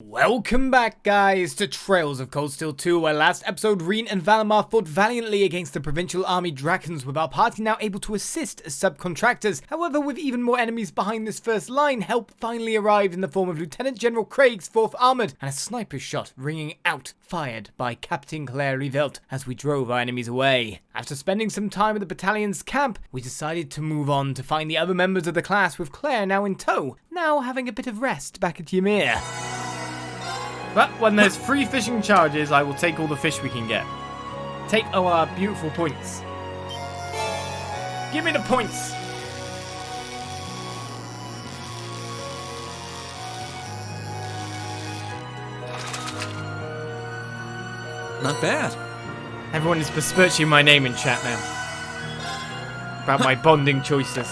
Welcome back, guys, to Trails of Cold Steel 2, where last episode Rean and Valimar fought valiantly against the provincial army dragons, with our party now able to assist as subcontractors. However, with even more enemies behind this first line, help finally arrived in the form of Lieutenant General Craig's 4th Armoured, and a sniper shot ringing out, fired by Captain Claire Revelt as we drove our enemies away. After spending some time at the battalion's camp, we decided to move on to find the other members of the class, with Claire now in tow, now having a bit of rest back at Ymir. But when there's free fishing charges, I will take all the fish we can get. Take our beautiful points. Give me the points! Not bad. Everyone is besmirching my name in chat now. About my bonding choices.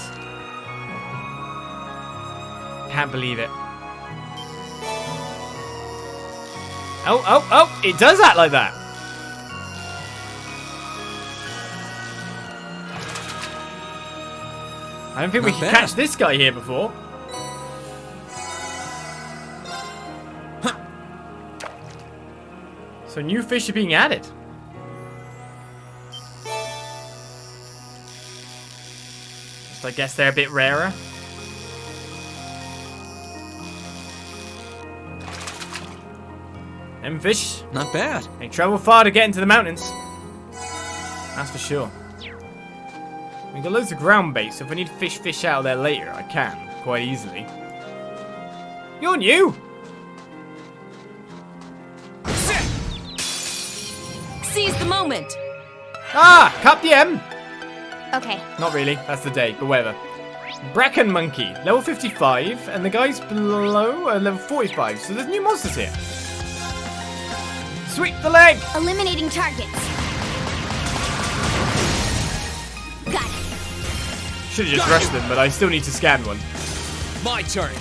Can't believe it. Oh, it does act like that. I don't think we can catch this guy here before. Huh. So new fish are being added. So I guess they're a bit rarer. Them fish, not bad. They travel far to get into the mountains. That's for sure. We got loads of ground bait, so if I need to fish out of there later, I can quite easily. You're new. Seize the moment. Ah, Cup the M. Okay. Not really. That's the day, but whatever. Bracken Monkey, level 55, and the guys below are level 45. So there's new monsters here. Sweep the leg! Eliminating targets. Got it. Should've just rushed them, but I still need to scan one. My turn.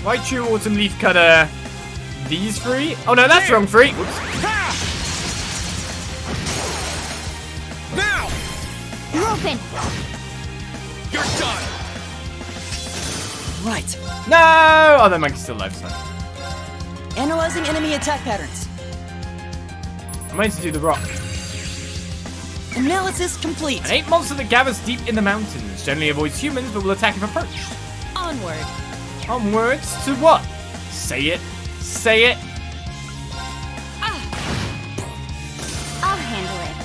Raichu, Autumn Leaf Cutter, these three? Oh no, that's the wrong three! Whoops. Now! You're open. You're done! Right. No! Oh, that monkey's still alive, so. Analyzing enemy attack patterns. I meant to do the rock. Analysis complete. An 8 monster that gathers deep in the mountains. Generally avoids humans, but will attack if approached. Onward. Onwards to what? Say it. Say it. I'll handle it.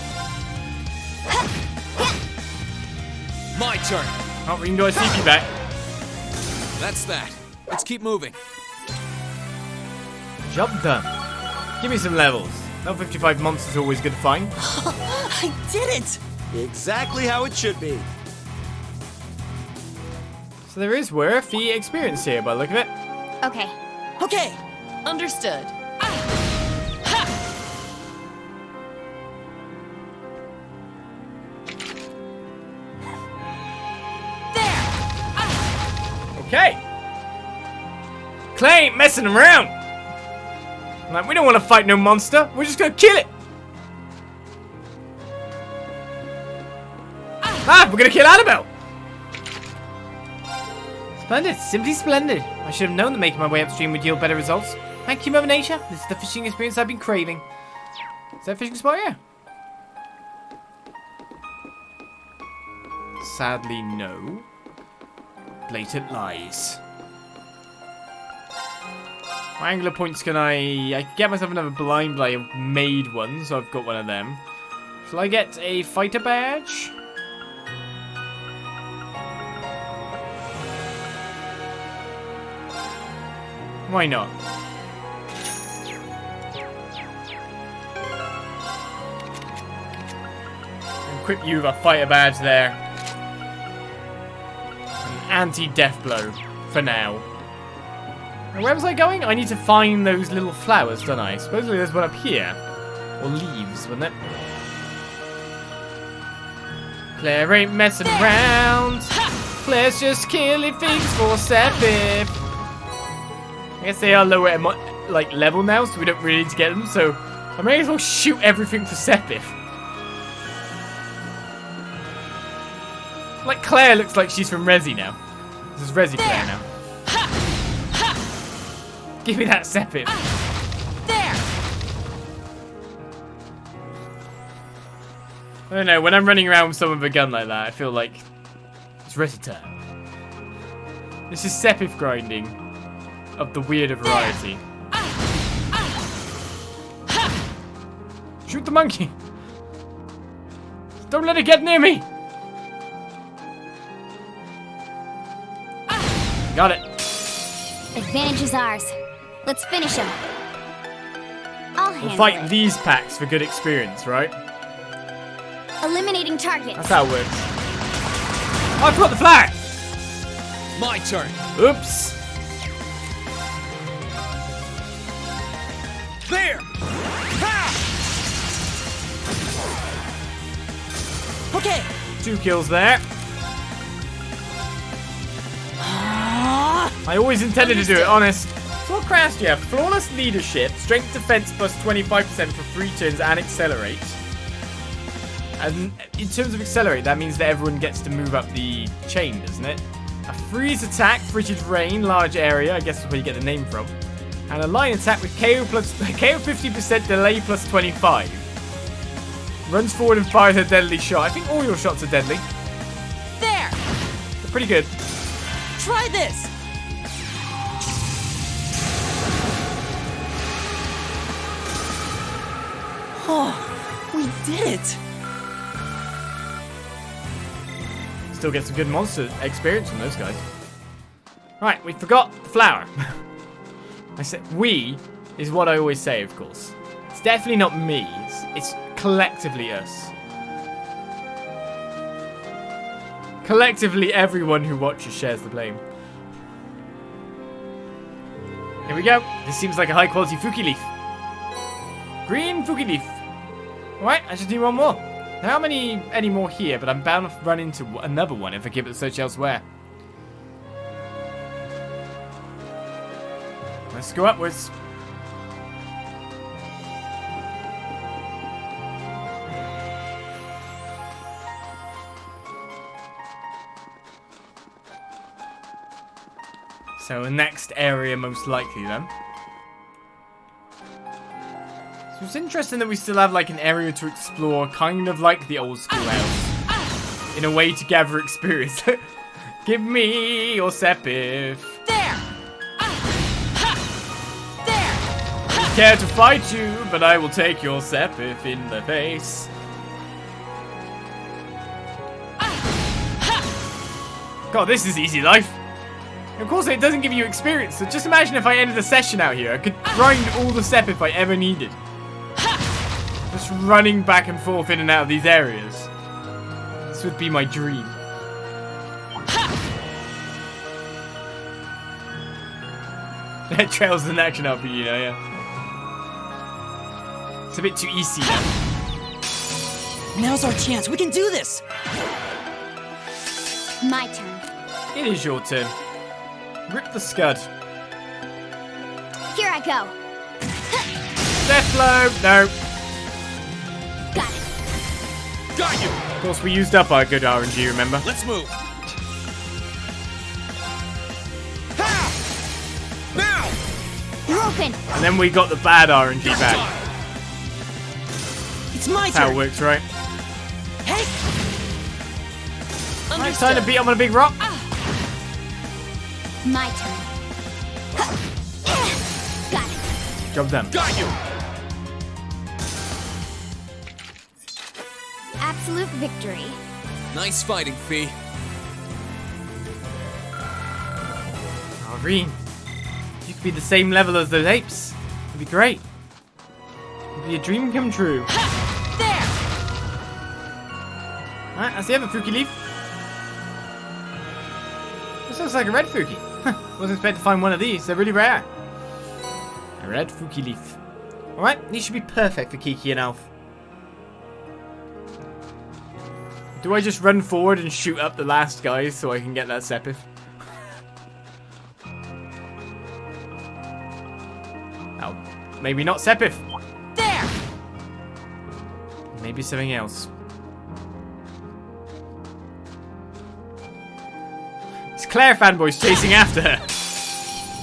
My turn. Oh, we can go a CP back. That's that. Let's keep moving. Job done. Give me some levels. Level 55 monsters are always good to find. I did it! Exactly how it should be. So there is worth the experience here by the look of it. Okay. Okay, understood. Okay. Clay ain't messing around. Like, we don't want to fight no monster. We're just gonna kill it. Ah, we're gonna kill Annabelle. Splendid, simply splendid. I should have known that making my way upstream would yield better results. Thank you, Mother Nature. This is the fishing experience I've been craving. Is that a fishing spot here? Sadly, no. Blatant lies. What angular points can I can get myself another blind blade. I've made one, so I've got one of them. Shall I get a fighter badge? Why not? Equip you with a fighter badge there. An anti-death blow for now. Where was I going? I need to find those little flowers, don't I? Supposedly there's one up here. Or leaves, wasn't it? Claire ain't messing around. Claire's just killing things for Sepith. I guess they are lower at like level now, so we don't really need to get them. So I may as well shoot everything for Sepith. Like Claire looks like she's from Resi now. This is Resi Claire now. give me that Sepip. There! I don't know, when I'm running around with someone with a gun like that, I feel like it's ready time. This is Sepip grinding of the weirder variety. Shoot the monkey! Don't let it get near me! Got it. Advantage is ours. Let's finish him. I'll handle We'll fight it. these packs for good experience, right? Eliminating targets. That's how it works. Oh, I forgot the flag! My turn. Oops. There! Okay. 2 kills there. I always intended to do it, honest. So what crafts do you have? Flawless leadership, strength defense plus 25% for 3 turns and accelerate. And in terms of accelerate, that means that everyone gets to move up the chain, doesn't it? A freeze attack, frigid rain, large area, I guess that's where you get the name from. And a line attack with KO 50% delay plus 25. Runs forward and fires a deadly shot. I think all your shots are deadly. There! They're pretty good. Try this! Oh, we did it! Still get some good monster experience from those guys. Right, we forgot the flower. I said we is what I always say, of course. It's definitely not me. It's collectively us. Collectively, everyone who watches shares the blame. Here we go. This seems like a high-quality Fuki leaf. Green Fuki leaf. Alright, I just need one more. There aren't any more here, but I'm bound to run into another one if I give it a search elsewhere. Let's go upwards. So the next area most likely then. So it's interesting that we still have like an area to explore, kind of like the old school house. In a way to gather experience. Give me your Sepip. There! There! I care to fight you, but I will take your Sepip in the face. God, this is easy life. Of course, it doesn't give you experience, so just imagine if I ended a session out here. I could grind all the Sepip I ever needed. Just running back and forth in and out of these areas. This would be my dream. Trails an action RPG, you know, yeah. It's a bit too easy now. Now's our chance. We can do this! My turn. It is your turn. Rip the scud. Here I go. Death blow! No. Got it. Got you! Of course, we used up our good RNG, remember? Let's move. Ha! Now! You're open. And then we got the bad RNG Your back. time. It's my That's how it turn! works, right? Hey! Right, time to beat up on a big rock. My turn. Got it. Job done. Got you! Absolute victory. Nice fighting, Fee. Oh, Rean. You could be the same level as those apes. It'd be great. It'd be a dream come true. There! Alright, that's the other Fuki leaf. This looks like a red Fuki. Wasn't expecting to find one of these. They're really rare. A red Fuki leaf. Alright, these should be perfect for Kiki and Alf. Do I just run forward and shoot up the last guys so I can get that Sepip? Oh, maybe not Sepip. There! Maybe something else. It's Claire fanboys chasing after her.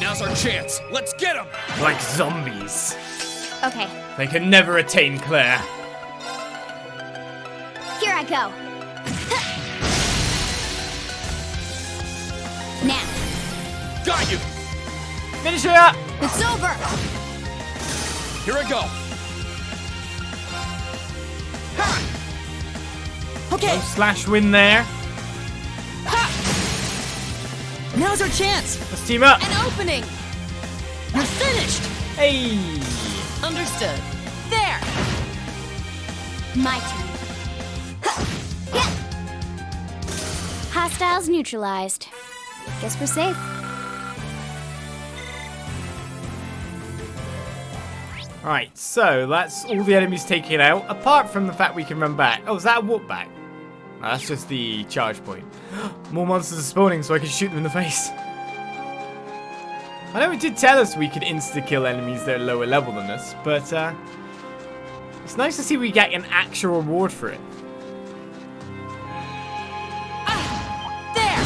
Now's our chance. Let's get him! Like zombies. Okay, They can never attain Claire. here I go. Now, Got you! Finish her up! it's over. Here I go! Ha! Okay, Slash win there. now's our chance. Let's team up. An opening! You're finished. Hey! Understood. There! My turn. Hostiles neutralized. Guess we're safe. Right, so that's all the enemies taken out, apart from the fact we can run back. Oh, is that a walk back? No, that's just the charge point. More monsters are spawning, so I can shoot them in the face. I know it did tell us we could insta-kill enemies that are lower level than us, but it's nice to see we get an actual reward for it. There!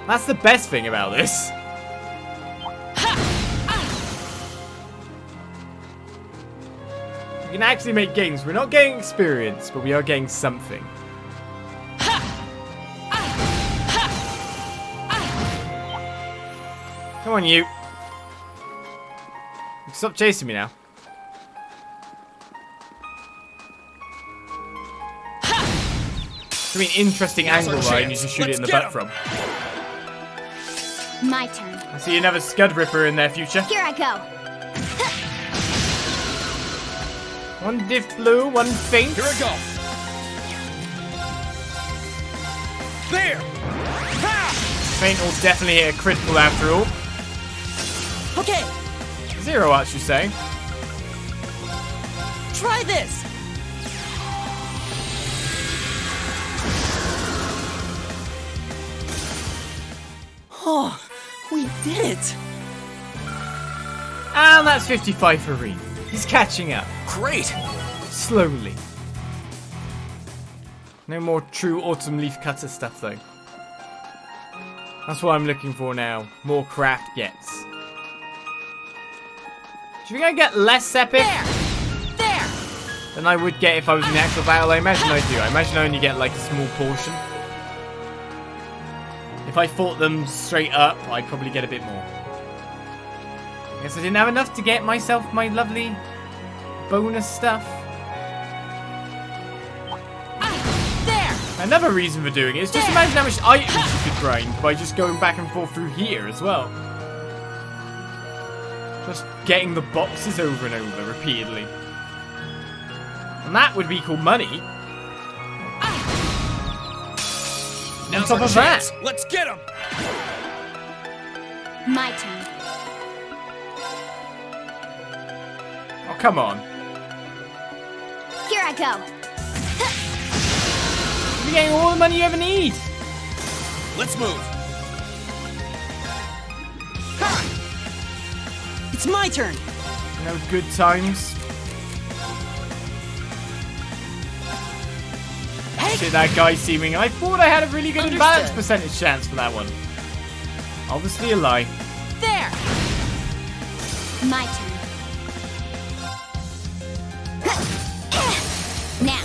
That's the best thing about this. We can actually make gains. We're not getting experience, but we are getting something. Come on, you. Stop chasing me now. I mean, interesting angle, right? And you just shoot it in the butt from. My turn. I see another Scud Ripper in their future. Here I go. One diff blue, one faint. Here I go! There! Ha! Faint will definitely hit a critical after all. Okay, 0 arts, you say? try this. Oh, we did it. And that's 55 for Rean. He's catching up. Great! Slowly. No more true autumn leaf cutter stuff though. That's what I'm looking for now. More craft gets. Do you think I get less Sepith There! than I would get if I was in the actual battle? I imagine I do. I imagine I only get like a small portion. If I fought them straight up, I'd probably get a bit more. I guess I didn't have enough to get myself my lovely bonus stuff. There! Another reason for doing it is just imagine how much items you could grind by just going back and forth through here as well. Just getting the boxes over and over repeatedly. And that would be called money. On Now's top our of that. chance. Let's get him! My turn. Oh, come on. Here I go. You're getting all the money you ever need. Let's move! It's my turn. You know, good times. See that guy seeming. I thought I had a really good Understood. balance percentage chance for that one. Obviously a lie. There! My turn. Now,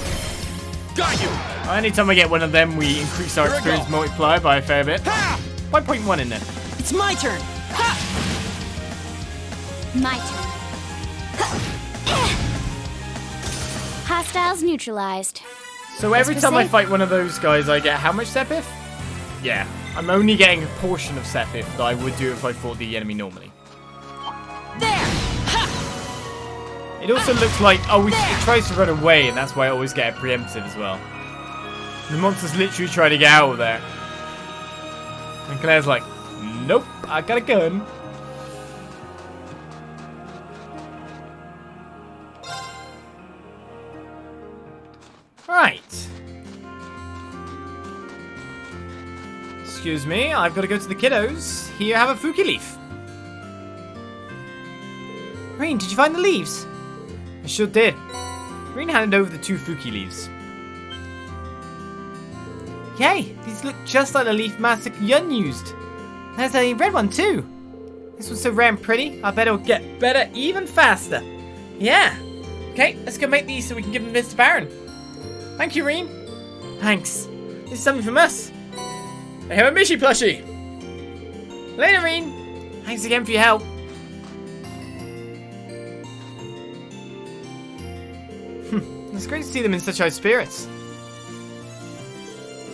Got you! Anytime I get one of them, we increase our Here I experience go. multiplier by a fair bit. Ha! 1.1 in there. It's my turn. my turn. Hostiles neutralized. So every we're time I safe. fight one of those guys, I get how much Sepith? Yeah, I'm only getting a portion of Sepith that I would do if I fought the enemy normally. There! It also looks like, oh, it tries to run away, and that's why I always get a preemptive as well. The monster's literally trying to get out of there. And Claire's like, nope, I got a gun. Right. Excuse me, I've got to go to the kiddos. Here, have a Fuki leaf. Rean, did you find the leaves? I sure did. Rean handed over the 2 Fuki leaves. Yay, these look just like the leaf master Yun used. There's a red one too. This one's so rare and pretty, I bet it'll get better even faster. Yeah. Okay, let's go make these so we can give them this to Baron. Thank you, Rean. Thanks. This is something from us. I have a Mishi plushie. Later, Rean. Thanks again for your help. It's great to see them in such high spirits.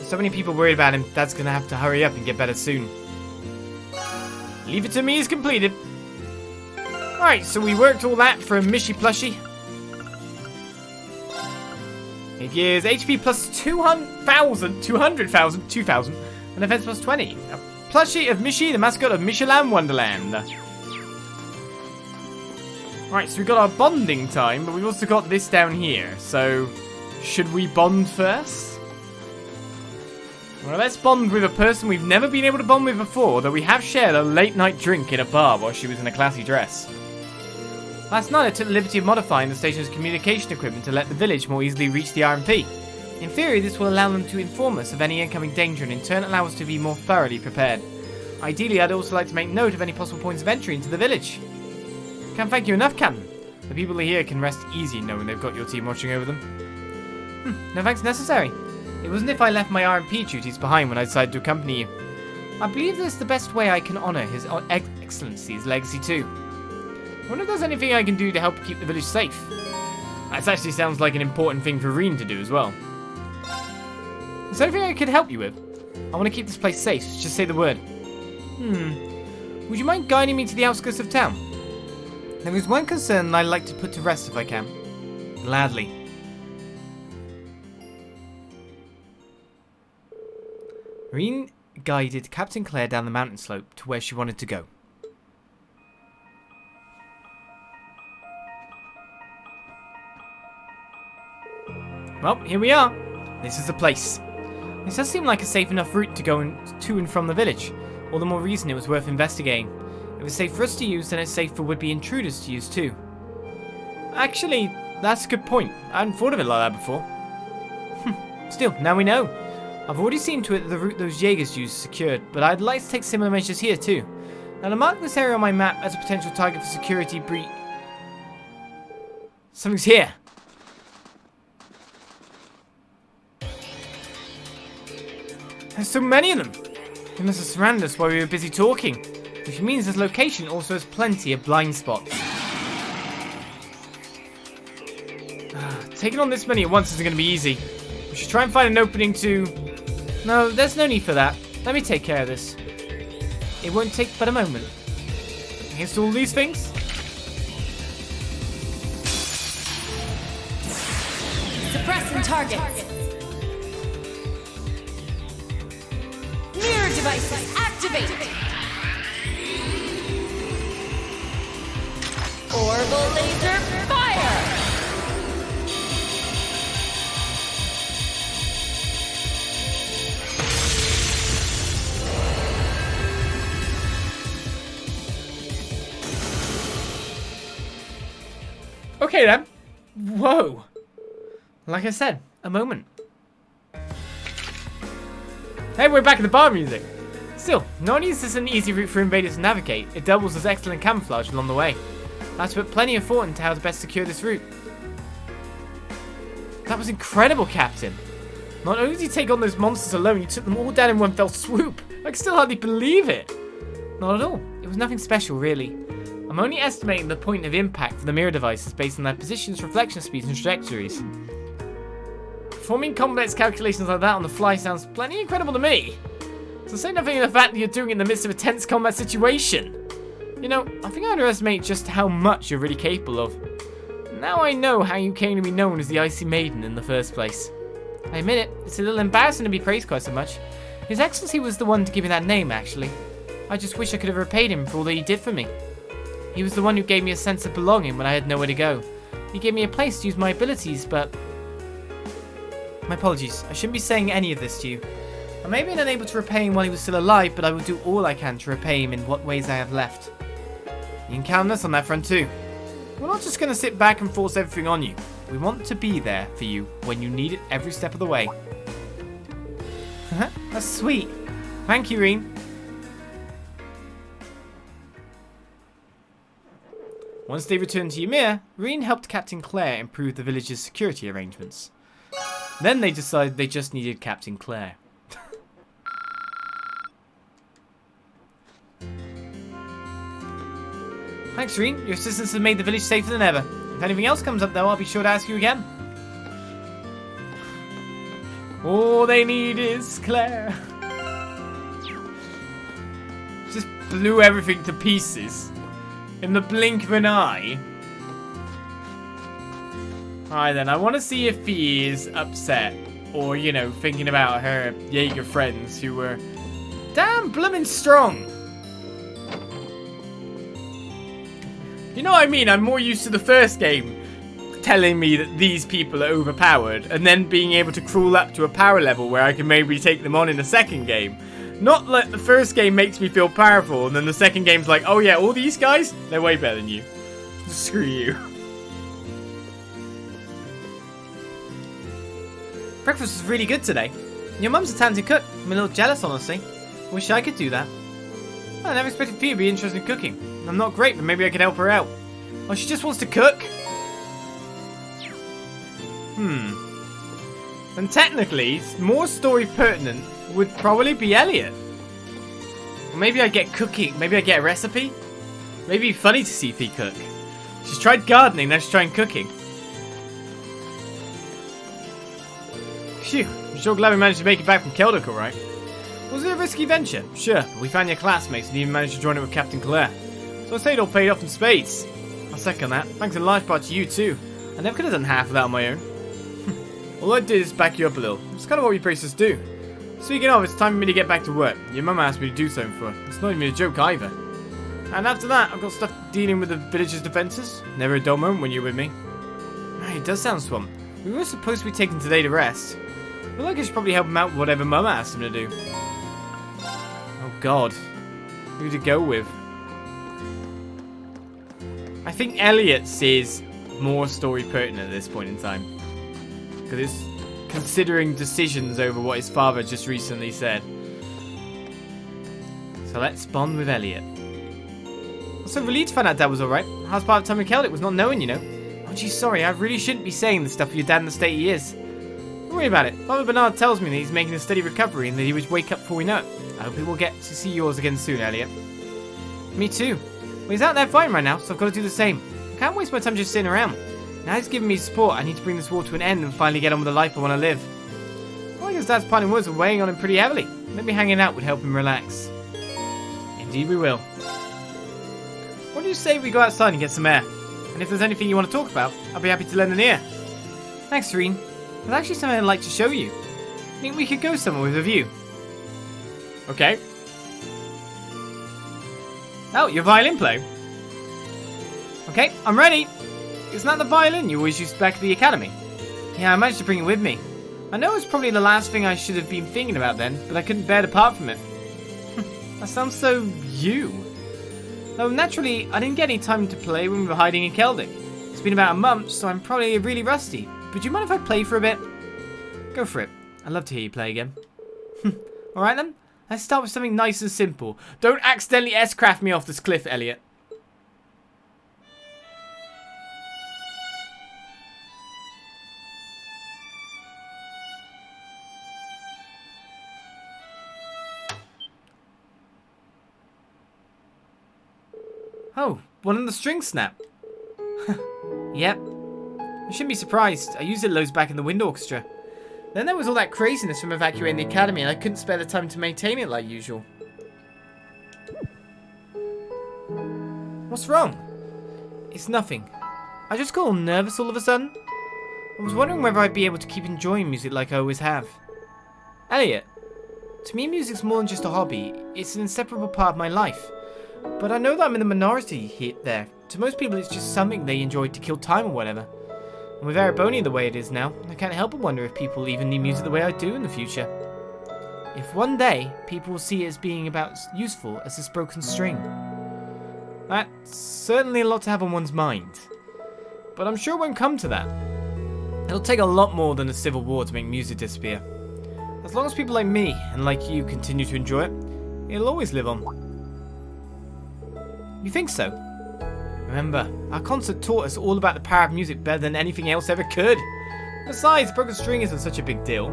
So many people worried about him, Dad's gonna have to hurry up and get better soon. Leave It To Me is completed. Alright, so we worked all that for a Mishi plushie. It gives HP plus 200,000, 2,000, and defense plus 20. A plushie of Mishi, the mascot of Michelin Wonderland. Right, so we got our bonding time, but we've also got this down here. So, should we bond first? Well, let's bond with a person we've never been able to bond with before, though we have shared a late night drink in a bar while she was in a classy dress. Last night I took the liberty of modifying the station's communication equipment to let the village more easily reach the RMP. In theory, this will allow them to inform us of any incoming danger and in turn allow us to be more thoroughly prepared. Ideally, I'd also like to make note of any possible points of entry into the village. Can't thank you enough, Captain. The people here can rest easy knowing they've got your team watching over them. No thanks necessary. It wasn't if I left my RMP duties behind when I decided to accompany you. I believe this is the best way I can honour His Excellency's legacy too. I wonder if there's anything I can do to help keep the village safe. That actually sounds like an important thing for Rean to do as well. Is there anything I could help you with? I want to keep this place safe, so just say the word. Would you mind guiding me to the outskirts of town? There is one concern I'd like to put to rest if I can. Gladly. Rean guided Captain Claire down the mountain slope to where she wanted to go. Well, here we are. This is the place. This does seem like a safe enough route to go to and from the village. All the more reason it was worth investigating. If it's safe for us to use, then it's safe for would-be intruders to use too. Actually, that's a good point. I hadn't thought of it like that before. Still, now we know. I've already seen to it that the route those Jaegers used is secured, but I'd like to take similar measures here too. Now to mark this area on my map as a potential target for security breach. Something's here. There's so many of them. They must have surrounded us while we were busy talking, which means this location also has plenty of blind spots. Taking on this many at once isn't going to be easy. We should try and find an opening to... No, there's no need for that. Let me take care of this. It won't take but a moment. Against all these things? Suppressing targets. Mirror devices activated. Orbital laser fire. Okay then. Whoa. Like I said, a moment. Hey, we're back at the bar music. Still, not only is this an easy route for invaders to navigate, it doubles as excellent camouflage along the way. I have to put plenty of thought into how to best secure this route. That was incredible, Captain. Not only did you take on those monsters alone, you took them all down in one fell swoop. I can still hardly believe it. Not at all. It was nothing special, really. I'm only estimating the point of impact for the mirror devices based on their positions, reflection speeds, and trajectories. Performing complex calculations like that on the fly sounds plenty incredible to me. So say nothing of the fact that you're doing it in the midst of a tense combat situation. You know, I think I underestimate just how much you're really capable of. Now I know how you came to be known as the Icy Maiden in the first place. I admit it, it's a little embarrassing to be praised quite so much. His Excellency was the one to give me that name, actually. I just wish I could have repaid him for all that he did for me. He was the one who gave me a sense of belonging when I had nowhere to go. He gave me a place to use my abilities, but... My apologies, I shouldn't be saying any of this to you. I may have been unable to repay him while he was still alive, but I will do all I can to repay him in what ways I have left. You can count on us on that front too. We're not just going to sit back and force everything on you. We want to be there for you when you need it every step of the way. That's sweet. Thank you, Rean. Once they returned to Ymir, Rean helped Captain Claire improve the village's security arrangements. Then they decided they just needed Captain Claire. Thanks, Rean. Your assistance has made the village safer than ever. If anything else comes up, though, I'll be sure to ask you again. All they need is Claire. Just blew everything to pieces. In the blink of an eye. Alright then, I want to see if he is upset. Or, you know, thinking about her Jaeger friends who were damn bloomin' strong. You know what I mean? I'm more used to the first game telling me that these people are overpowered and then being able to crawl up to a power level where I can maybe take them on in the second game. Not like the first game makes me feel powerful and then the second game's like, oh yeah, all these guys, they're way better than you. Screw you. Breakfast was really good today. Your mum's a talented cook. I'm a little jealous, honestly. Wish I could do that. I never expected Fia to be interested in cooking. I'm not great, but maybe I can help her out. Oh, she just wants to cook? And technically, more story pertinent would probably be Elliot. Or maybe I get cooking. Maybe I get a recipe. Maybe it'd be funny to see Fia cook. She's tried gardening, now she's trying cooking. Phew, I'm sure glad we managed to make it back from Keldok, alright. Was it a risky venture? Sure, but we found your classmates and even managed to join it with Captain Claire. So I say it all paid off in spades. I'll second that. Thanks in large part to you too. I never could have done half of that on my own. All I did is back you up a little. It's kind of what we bracers do. Speaking of, it's time for me to get back to work. Your mum asked me to do something for her. It's not even a joke either. And after that, I've got stuff dealing with the village's defences. Never a dull moment when you're with me. It does sound swamped. We were supposed to be taking today to rest. I feel like I should probably help him out with whatever mum asked him to do. Oh god. Who to go with? I think Elliot's is more story pertinent at this point in time. Because it's considering decisions over what his father just recently said. So let's bond with Elliot. I'm so relieved to find out Dad was alright. How's part of the time we killed it was not knowing, you know. Oh gee, sorry, I really shouldn't be saying the stuff for your dad in the state he is. Don't worry about it. Father Bernard tells me that he's making a steady recovery and that he would wake up before we know it. I hope we will get to see yours again soon, Elliot. Me too. Well, he's out there fighting right now, so I've got to do the same. I can't waste my time just sitting around. Now he's giving me support, I need to bring this war to an end and finally get on with the life I want to live. Well, I guess Dad's parting words are weighing on him pretty heavily. Maybe hanging out would help him relax. Indeed we will. What do you say we go outside and get some air? And if there's anything you want to talk about, I'll be happy to lend an ear. Thanks, Rean. There's actually something I'd like to show you. I think we could go somewhere with a view. Okay. Oh, your violin player. Okay, I'm ready. Isn't that the violin you always used back at the academy? Yeah, I managed to bring it with me. I know it's probably the last thing I should have been thinking about then, but I couldn't bear to part from it. That sounds so you. Though naturally, I didn't get any time to play when we were hiding in Keldok. It's been about a month, so I'm probably really rusty. But do you mind if I play for a bit? Go for it. I'd love to hear you play again. Alright then, let's start with something nice and simple. Don't accidentally S-craft me off this cliff, Elliot. Oh, one of the strings snapped. Yep. I shouldn't be surprised. I used it loads back in the wind orchestra. Then there was all that craziness from evacuating the academy and I couldn't spare the time to maintain it like usual. What's wrong? It's nothing. I just got all nervous all of a sudden. I was wondering whether I'd be able to keep enjoying music like I always have. Elliot, to me music's more than just a hobby. It's an inseparable part of my life. But I know that I'm in the minority here, there. To most people it's just something they enjoy to kill time or whatever. And with Erebonia the way it is now, I can't help but wonder if people even need music the way I do in the future. If one day people will see it as being about as useful as this broken string. That's certainly a lot to have on one's mind. But I'm sure it won't come to that. It'll take a lot more than a civil war to make music disappear. As long as people like me and like you continue to enjoy it, it'll always live on. You think so? Remember, our concert taught us all about the power of music better than anything else ever could. Besides, broken string isn't such a big deal.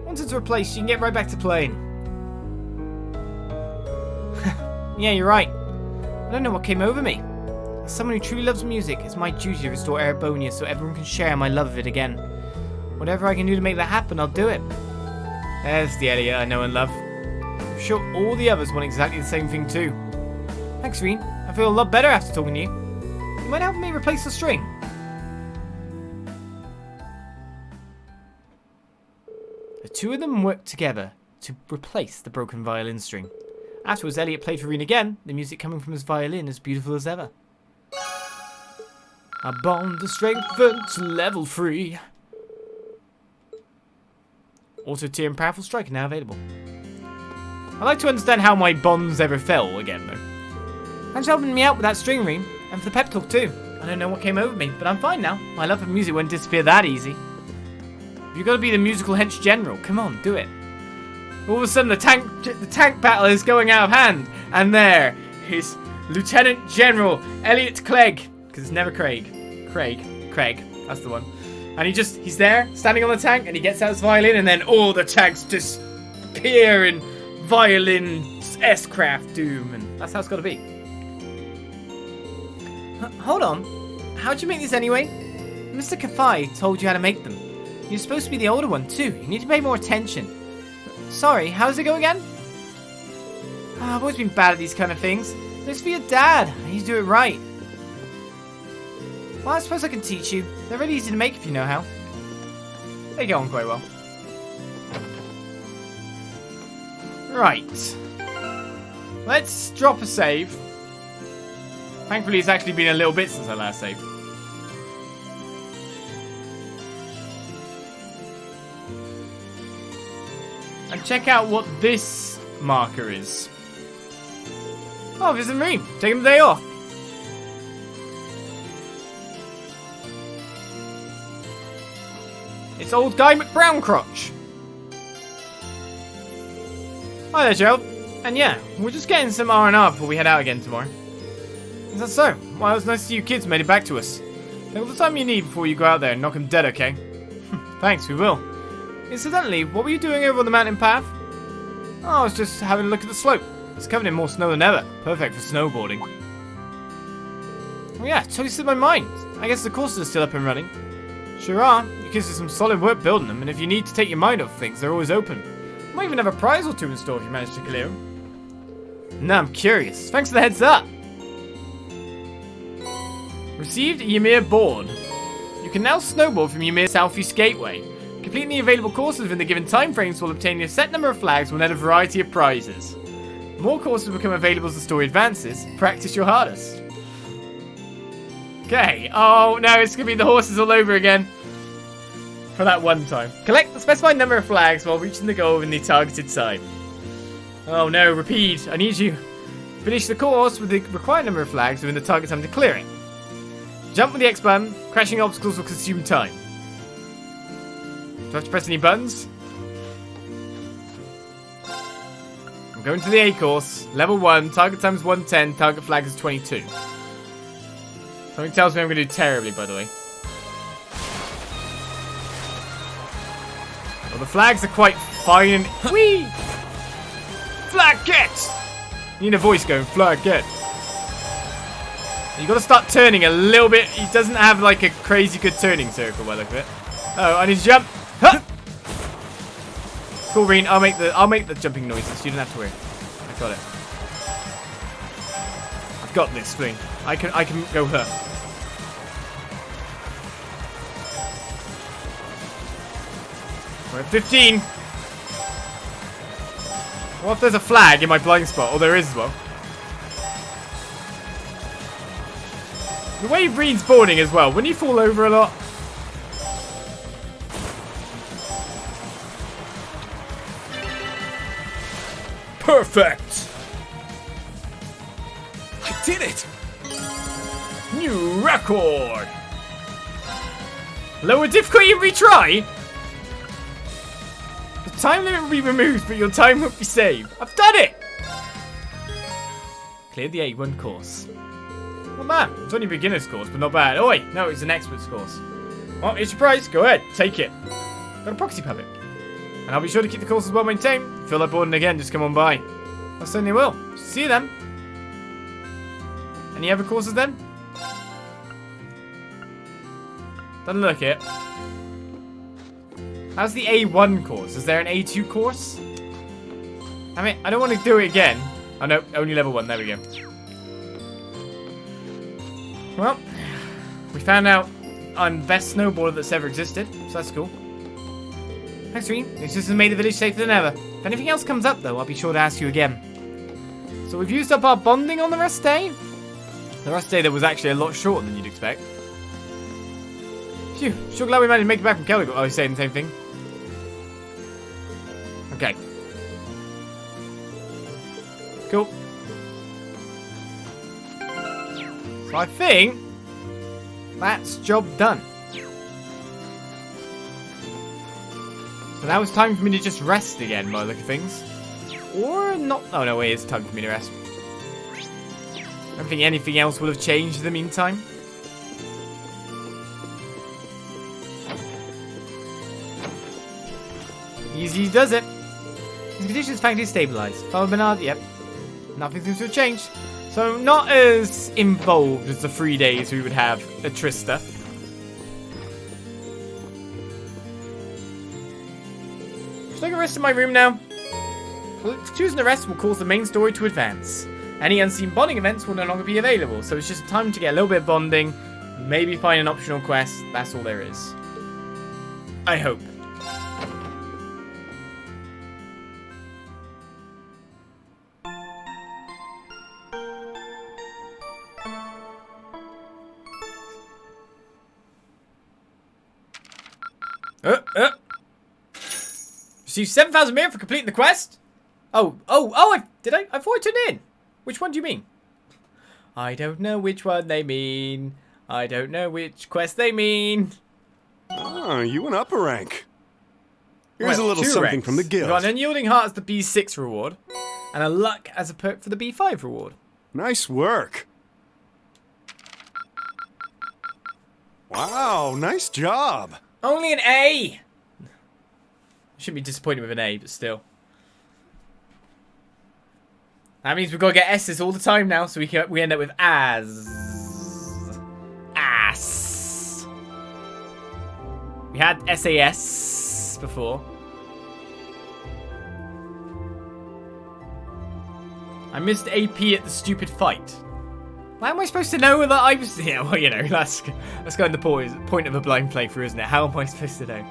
Once it's replaced, you can get right back to playing. Yeah, you're right. I don't know what came over me. As someone who truly loves music, it's my duty to restore Erebonia so everyone can share my love of it again. Whatever I can do to make that happen, I'll do it. There's the Elliot I know and love. I'm sure all the others want exactly the same thing too. Thanks, Rean. I feel a lot better after talking to you. You might help me replace the string. The two of them worked together to replace the broken violin string. Afterwards, Elliot played for Rean again, the music coming from his violin as beautiful as ever. A bond to strengthen to level 3. Auto tier and powerful strike are now available. I'd like to understand how my bonds ever fell again, though. Thanks for helping me out with that string, Rean, and for the pep talk too. I don't know what came over me, but I'm fine now. My love for music won't disappear that easy. You've got to be the musical hench general. Come on, do it. All of a sudden, the tank battle is going out of hand, and there is Lieutenant General Elliot Clegg, because it's never Craig. Craig, that's the one. And he's there, standing on the tank, and he gets out his violin, and then all the tanks disappear in violin S-craft doom, and that's how it's got to be. Hold on, how'd you make these anyway? Mr. Kafai told you how to make them. You're supposed to be the older one too. You need to pay more attention. Sorry, how does it go again? I've always been bad at these kind of things. But it's for your dad. He's do it right. Well, I suppose I can teach you. They're really easy to make if you know how. They go on quite well. Right. Let's drop a save. Thankfully, it's actually been a little bit since I last saved. And check out what this marker is. Oh, visit Rean. Taking the day off. It's old Guy McBrowncrotch. Hi there, Gerald. And yeah, we're just getting some R&R before we head out again tomorrow. Is that so? Well, it was nice to see you kids made it back to us. Take all the time you need before you go out there and knock them dead, okay? Thanks, we will. Incidentally, what were you doing over on the mountain path? Oh, I was just having a look at the slope. It's covered in more snow than ever. Perfect for snowboarding. Oh yeah, totally slipped my mind. I guess the courses are still up and running. Sure are. You kids did some solid work building them, and if you need to take your mind off things, they're always open. Might even have a prize or two in store if you manage to clear them. Now I'm curious. Thanks for the heads up. Received Ymir board. You can now snowboard from Ymir's Southeast Gateway. Completing the available courses within the given time frames will obtain a set number of flags and a variety of prizes. More courses become available as the story advances. Practice your hardest. Okay. Oh no, it's going to be the horses all over again. For that one time. Collect the specified number of flags while reaching the goal in the targeted time. Oh no, repeat. I need you. Finish the course with the required number of flags within the target time to clear it. Jump with the X button. Crashing obstacles will consume time. Do I have to press any buttons? I'm going to the A course. Level 1. Target time is 110. Target flag is 22. Something tells me I'm going to do terribly, by the way. Well, the flags are quite fine and... Whee! Flag get! You need a voice going, flag get. You got to start turning a little bit. He doesn't have like a crazy good turning circle by the look of it. Oh, I need to jump. Huh! Cool, Rean. I'll make the jumping noises. You don't have to worry. I got it. I've got this thing. I can go her. We're at 15. What if there's a flag in my blind spot? Oh, there is as well. The way Rean's boarding as well. Wouldn't he fall over a lot? Perfect! I did it! New record! Lower difficulty and retry? The time limit will be removed, but your time won't be saved. I've done it! Cleared the A1 course. Not bad. It's only a beginner's course, but not bad. Oh, wait. No, it's an expert's course. Well, it's your prize. Go ahead. Take it. Got a proxy puppet. And I'll be sure to keep the courses well maintained. If you feel like boarding again, just come on by. I certainly will. See you then. Any other courses then? Doesn't look it. How's the A1 course? Is there an A2 course? I mean, I don't want to do it again. Oh no, only level 1. There we go. Well, we found out I'm the best snowboarder that's ever existed, so that's cool. Thanks, Rean. It's just made the village safer than ever. If anything else comes up, though, I'll be sure to ask you again. So we've used up our bonding on the rest day. The rest day that was actually a lot shorter than you'd expect. Phew, sure glad we managed to make it back from Kelly. Oh, he's saying the same thing. Okay. Cool. So I think that's job done. So now it's time for me to just rest again, by the look of things. Or not. Oh no, it is time for me to rest. I don't think anything else would have changed in the meantime. Easy does it. His condition is thankfully stabilized. Father Bernard, yep. Nothing seems to have changed. So not as involved as the 3 days we would have at Trista. Should I go rest in my room now? Well, choosing the rest will cause the main story to advance. Any unseen bonding events will no longer be available, so it's just time to get a little bit of bonding, maybe find an optional quest, that's all there is. I hope. Received 7,000 Ymir for completing the quest? I thought I turned in. Which one do you mean? I don't know which one they mean. I don't know which quest they mean. Oh, you went up a rank. Here's Well, a little 2 something ranks. from the We've guild. got an unyielding heart as the B6 reward, and a luck as a perk for the B5 reward. Nice work. Wow, nice job. Only an A! Shouldn't be disappointed with an A, but still. That means we've got to get S's all the time now, so we end up with Ass. We had SAS before. I missed AP at the stupid fight. Why am I supposed to know that I was... Yeah, well, you know, that's kind of the point of a blind playthrough, isn't it? How am I supposed to know?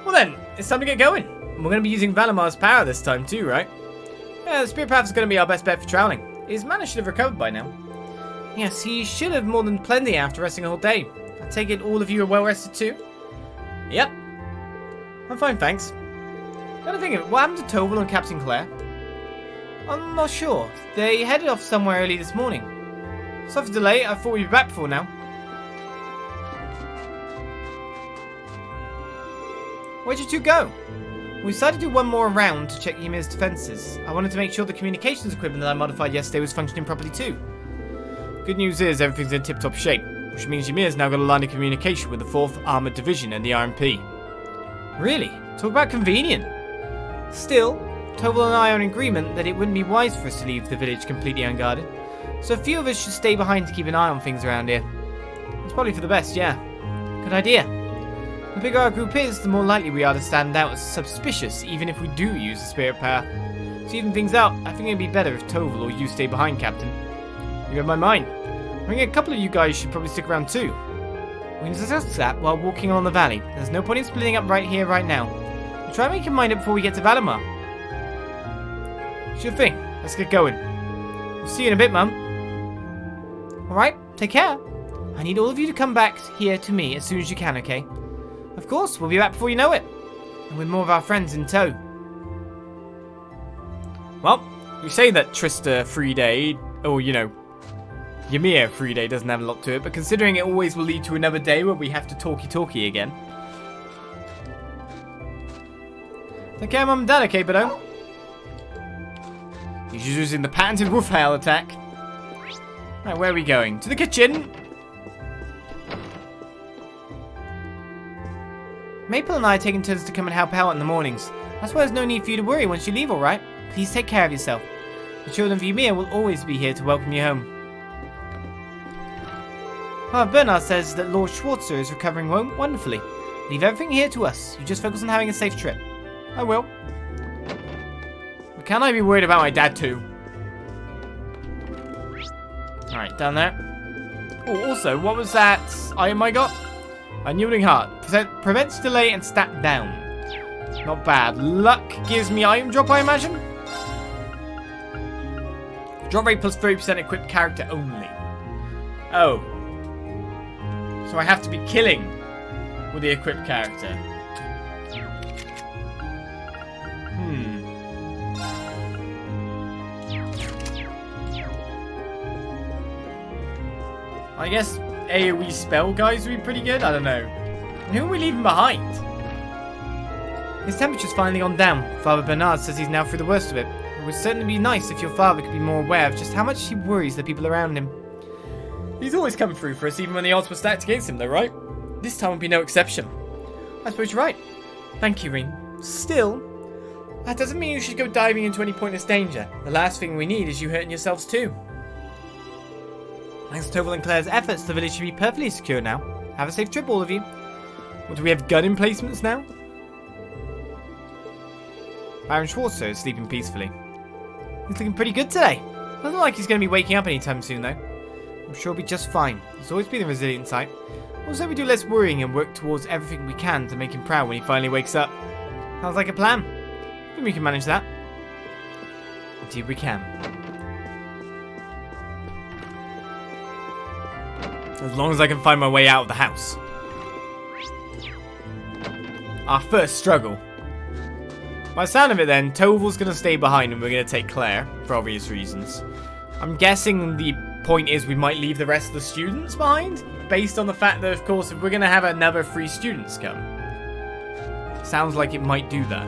Well then, it's time to get going. We're going to be using Valimar's power this time too, right? Yeah, the Spirit Path is going to be our best bet for traveling. His mana should have recovered by now. Yes, he should have more than plenty after resting a whole day. I take it all of you are well rested too? Yep. I'm fine, thanks. Got to think of it, what happened to Touhou and Captain Claire? I'm not sure. They headed off somewhere early this morning. Sorry for the delay, I thought we'd be back before now. Where'd you two go? We decided to do one more round to check Ymir's defenses. I wanted to make sure the communications equipment that I modified yesterday was functioning properly too. Good news is everything's in tip-top shape, which means Ymir's now got a line of communication with the 4th Armoured Division and the RMP. Really? Talk about convenient. Still, Touhou and I are in agreement that it wouldn't be wise for us to leave the village completely unguarded, so a few of us should stay behind to keep an eye on things around here. It's probably for the best, yeah. Good idea. The bigger our group is, the more likely we are to stand out as suspicious, even if we do use the Spirit Path. To even things out, I think it'd be better if Touhou or you stay behind, Captain. You read my mind. I think a couple of you guys should probably stick around too. We can discuss that while walking along the valley. There's no point in splitting up right here, right now. We'll try and make your mind up before we get to Valimar. Sure thing. Let's get going. We'll see you in a bit, Mum. Alright, take care. I need all of you to come back here to me as soon as you can, okay? Of course, we'll be back before you know it. And with more of our friends in tow. Well, you say that Trista 3-day, or you know, Ymir 3-day doesn't have a lot to it, but considering it always will lead to another day where we have to talkie again. Take care, Mum and Dad, okay, Bedo? He's using the patented wolf hail attack. Right, where are we going? To the kitchen! Maple and I are taking turns to come and help out in the mornings. That's why there's no need for you to worry once you leave, alright? Please take care of yourself. The children of Ymir will always be here to welcome you home. Bernard says that Lord Schwarzer is recovering wonderfully. Leave everything here to us. You just focus on having a safe trip. I will. Can I be worried about my dad too? Alright, down there. Oh, also, what was that item I got? Unyielding Heart. Prevents delay and stat down. Not bad. Luck gives me item drop, I imagine? Drop rate plus 30% equipped character only. Oh. So I have to be killing with the equipped character. I guess AoE spell guys would be pretty good. I don't know. And who are we leaving behind? His temperature's finally gone down. Father Bernard says he's now through the worst of it. It would certainly be nice if your father could be more aware of just how much he worries the people around him. He's always coming through for us even when the odds were stacked against him though, right? This time would be no exception. I suppose you're right. Thank you, Rean. Still, that doesn't mean you should go diving into any pointless danger. The last thing we need is you hurting yourselves too. Thanks to Touhou and Claire's efforts, the village should be perfectly secure now. Have a safe trip, all of you. What, do we have gun emplacements now? Baron Schwarzer is sleeping peacefully. He's looking pretty good today. Doesn't look like he's going to be waking up anytime soon, though. I'm sure he'll be just fine. He's always been a resilient type. Also, we do less worrying and work towards everything we can to make him proud when he finally wakes up. Sounds like a plan. I think we can manage that. Indeed we can. As long as I can find my way out of the house. Our first struggle. By the sound of it then, Touhou's going to stay behind and we're going to take Claire, for obvious reasons. I'm guessing the point is we might leave the rest of the students behind, based on the fact that, of course, if we're going to have another 3 students come. Sounds like it might do that.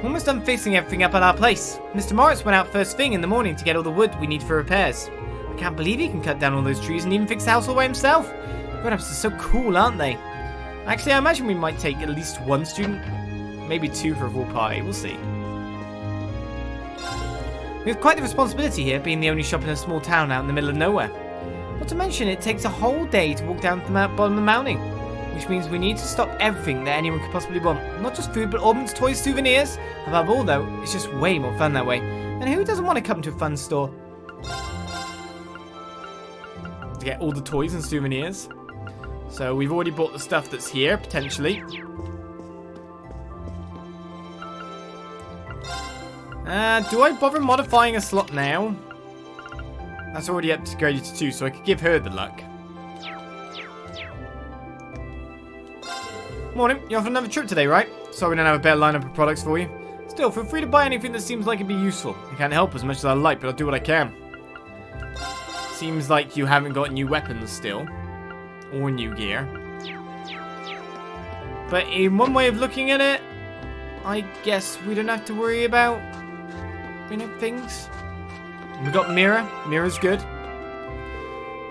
Almost done fixing everything up at our place. Mr. Morris went out first thing in the morning to get all the wood we need for repairs. I can't believe he can cut down all those trees and even fix the house all by himself. Grown-ups are so cool, aren't they? Actually, I imagine we might take at least 1 student. Maybe 2 for a full party. We'll see. We have quite the responsibility here, being the only shop in a small town out in the middle of nowhere. Not to mention, it takes a whole day to walk down to the bottom of the mountain. Which means we need to stop everything that anyone could possibly want. Not just food, but ornaments, toys, souvenirs. Above all, though, it's just way more fun that way. And who doesn't want to come to a fun store? To get all the toys and souvenirs. So we've already bought the stuff that's here, potentially. Do I bother modifying a slot now? That's already upgraded to 2, so I could give her the luck. Morning, you're off on another trip today, right? Sorry we don't have a better lineup of products for you. Still, feel free to buy anything that seems like it'd be useful. I can't help as much as I like, but I'll do what I can. Seems like you haven't got new weapons still. Or new gear. But in one way of looking at it, I guess we don't have to worry about, you know, things. We got Mira. Mira's good.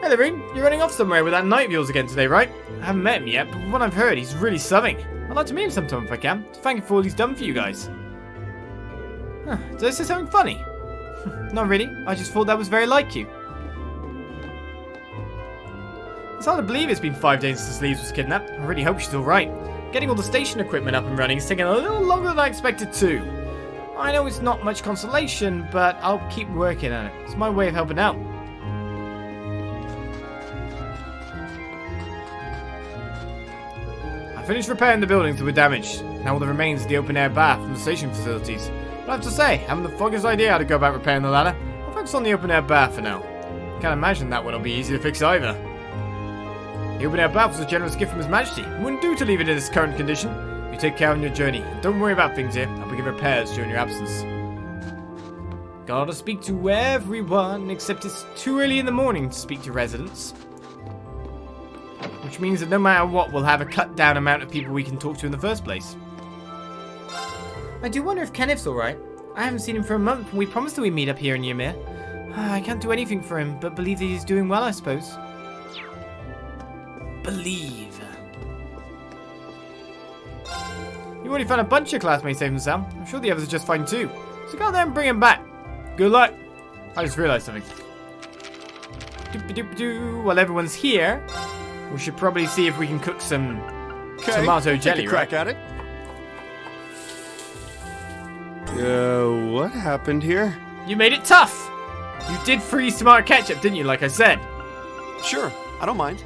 Hey, Rean, you're running off somewhere with that knight of yours again today, right? I haven't met him yet, but from what I've heard, he's really subbing. I'd like to meet him sometime if I can, to thank him for all he's done for you guys. Huh, did I say something funny? Not really, I just thought that was very like you. It's hard to believe it's been 5 days since Leaves was kidnapped. I really hope she's alright. Getting all the station equipment up and running is taking a little longer than I expected too. I know it's not much consolation, but I'll keep working on it. It's my way of helping out. I finished repairing the buildings that were damaged. Now all that remains is the open-air bath from the station facilities. But I have to say, I haven't the foggiest idea how to go about repairing the ladder. I'll focus on the open-air bath for now. Can't imagine that one will be easy to fix either. The open-air bath was a generous gift from His Majesty. It wouldn't do to leave it in its current condition. You take care on your journey. And don't worry about things here. I'll begin repairs during your absence. Gotta speak to everyone, except it's too early in the morning to speak to residents. Which means that no matter what, we'll have a cut-down amount of people we can talk to in the first place. I do wonder if Kenneth's alright. I haven't seen him for a month, and we promised that we'd meet up here in Ymir. I can't do anything for him, but believe that he's doing well, I suppose. Believe. You already found a bunch of classmates safe and sound. I'm sure the others are just fine too. So go out there and bring him back. Good luck. I just realised something. While everyone's here, we should probably see if we can cook some tomato jelly, take a crack at it. What happened here? You made it tough. You did freeze tomato ketchup, didn't you, like I said? Sure, I don't mind.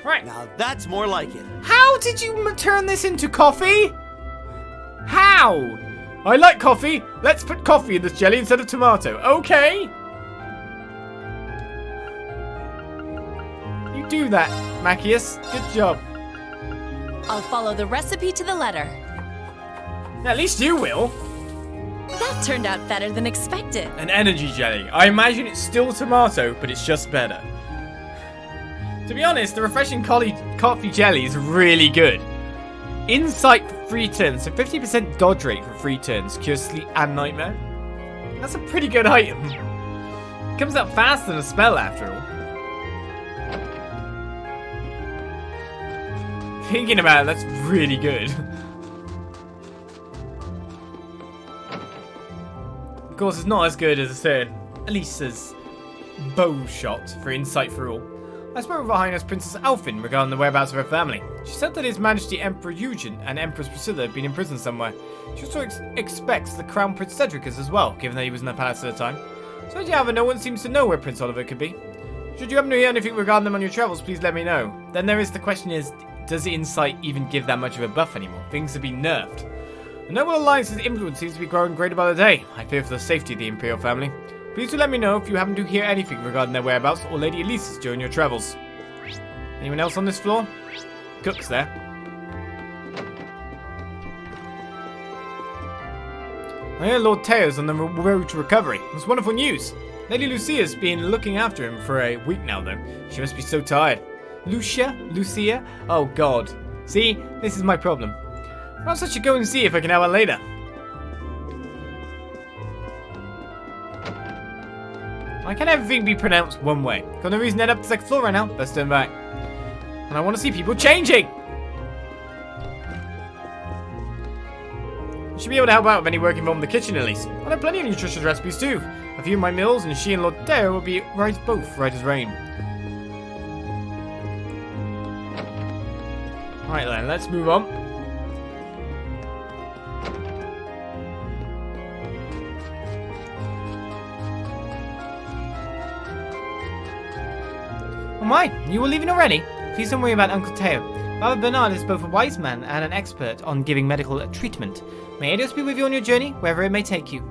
Right. Now that's more like it. How did you turn this into coffee? How? I like coffee. Let's put coffee in this jelly instead of tomato. Okay. You do that, Matias. Good job. I'll follow the recipe to the letter. At least you will. That turned out better than expected. An energy jelly. I imagine it's still tomato, but it's just better. To be honest, the refreshing coffee jelly is really good. Insight for 3 turns, so 50% dodge rate for 3 turns, cures sleep and nightmare. That's a pretty good item. It comes out faster than a spell after all. Thinking about it, that's really good. Of course, it's not as good as Elisa's bow shot for insight for all. I spoke with Her Highness Princess Alfin regarding the whereabouts of her family. She said that His Majesty Emperor Eugen and Empress Priscilla had been in prison somewhere. She also expects the Crown Prince Cedricus as well, given that he was in the palace at the time. So however, no one seems to know where Prince Oliver could be. Should you happen to hear anything regarding them on your travels, please let me know. Then there is the question is, does insight even give that much of a buff anymore? Things have been nerfed. The Noble Alliance's influence seems to be growing greater by the day. I fear for the safety of the Imperial family. Please do let me know if you happen to hear anything regarding their whereabouts or Lady Elisa's during your travels. Anyone else on this floor? Cook's there. I hear Lord Teo's on the road to recovery. It's wonderful news. Lady Lucia's been looking after him for a week now, though. She must be so tired. Lucia? Oh, God. See, this is my problem. Perhaps I should go and see if I can have her later. Why can't everything be pronounced one way? Got no reason to head up to the second floor right now. Let's turn back. And I want to see people changing! I should be able to help out with any work involved in the kitchen at least. I have plenty of nutritious recipes too. A few of my meals and she and Lord Teo will be both right as rain. Alright then, let's move on. Oh my, you were leaving already? Please don't worry about Uncle Teo. Father Bernard is both a wise man and an expert on giving medical treatment. May Adios be with you on your journey, wherever it may take you.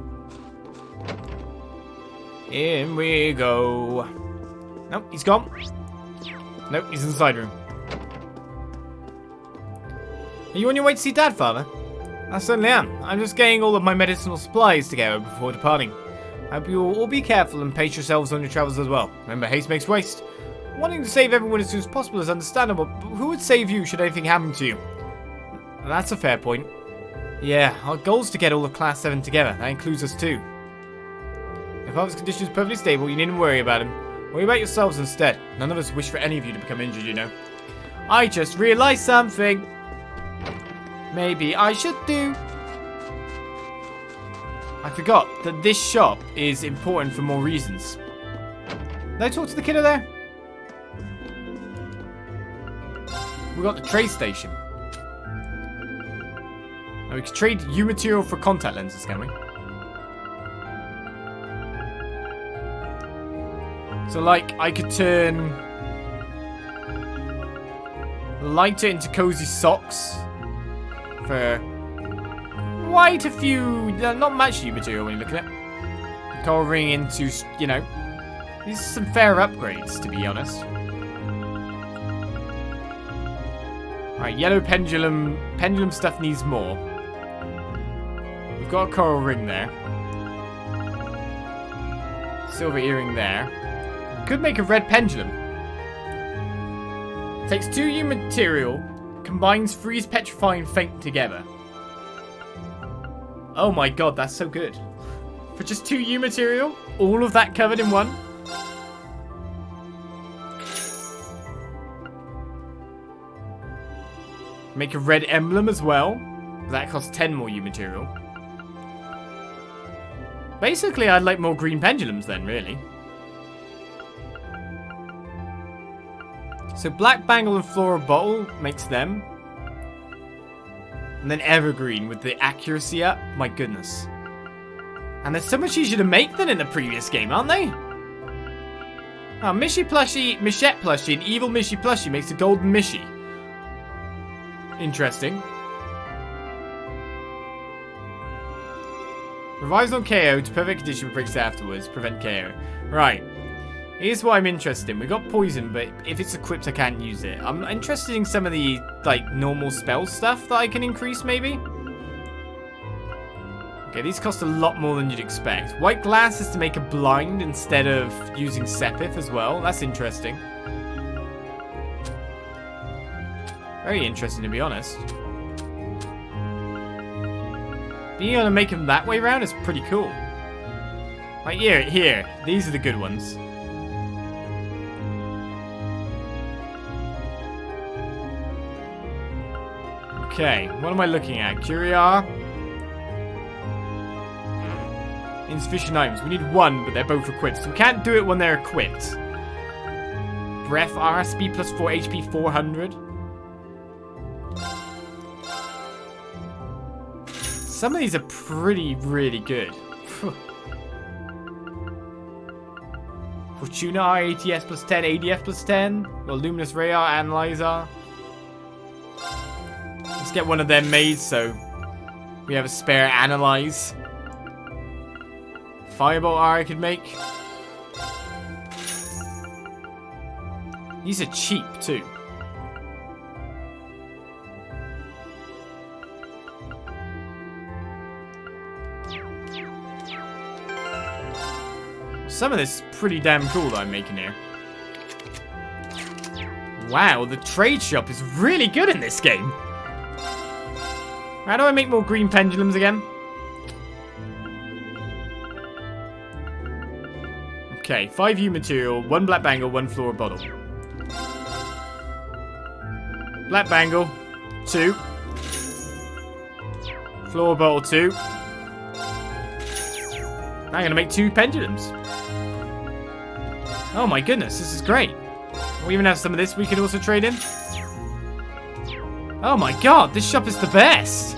In we go. Nope, he's gone. Nope, he's in the side room. Are you on your way to see Dad, Father? I certainly am. I'm just getting all of my medicinal supplies together before departing. I hope you will all be careful and pace yourselves on your travels as well. Remember, haste makes waste. Wanting to save everyone as soon as possible is understandable, but who would save you should anything happen to you? That's a fair point. Yeah, our goal is to get all of Class 7 together. That includes us too. If Father's condition is perfectly stable, you needn't worry about him. Worry about yourselves instead. None of us wish for any of you to become injured, you know. I just realised something. Maybe I should do. I forgot that this shop is important for more reasons. Did I talk to the kiddo there? We got the trade station. Now we can trade U material for contact lenses, can we? So like, I could turn lighter into cozy socks for quite a few, not much U material when you look at it. Coral ring into, you know, these are some fair upgrades, to be honest. Alright, yellow pendulum. Pendulum stuff needs more. We've got a coral ring there. Silver earring there. Could make a red pendulum. Takes 2 U material. Combines freeze, petrify, and faint together. Oh my god, that's so good. For just 2 U material? All of that covered in 1? Make a red emblem as well. That costs 10 more U material. Basically, I'd like more green pendulums then, really. So black bangle and floral bottle makes them. And then evergreen with the accuracy up. My goodness. And they're so much easier to make than in the previous game, aren't they? Oh, Mishy plushie, Michette plushie, and evil Mishy plushie makes a golden Mishy. Interesting. Revives on KO to perfect condition breaks afterwards. Prevent KO. Right. Here's what I'm interested in. We got poison, but if it's equipped, I can't use it. I'm interested in some of the, like, normal spell stuff that I can increase, maybe. Okay, these cost a lot more than you'd expect. White glass is to make a blind instead of using Sepith as well. That's interesting. Very interesting, to be honest. Being able to make them that way around is pretty cool. Like, here. These are the good ones. Okay, what am I looking at? Curiar. Insufficient items. We need 1, but they're both equipped. So we can't do it when they're equipped. Breath RSP plus 4 HP 400. Some of these are really good. Fortuna R ATS plus 10, ADF plus 10. Or Luminous Ray R Analyzer. Let's get one of them made so we have a spare Analyze. Firebolt R I could make. These are cheap too. Some of this is pretty damn cool that I'm making here. Wow, the trade shop is really good in this game. How do I make more green pendulums again? Okay, 5 U material, 1 black bangle, 1 floral bottle. Black bangle, 2. Floral bottle, 2. I'm going to make 2 pendulums. Oh my goodness, this is great. We even have some of this we could also trade in. Oh my god, this shop is the best.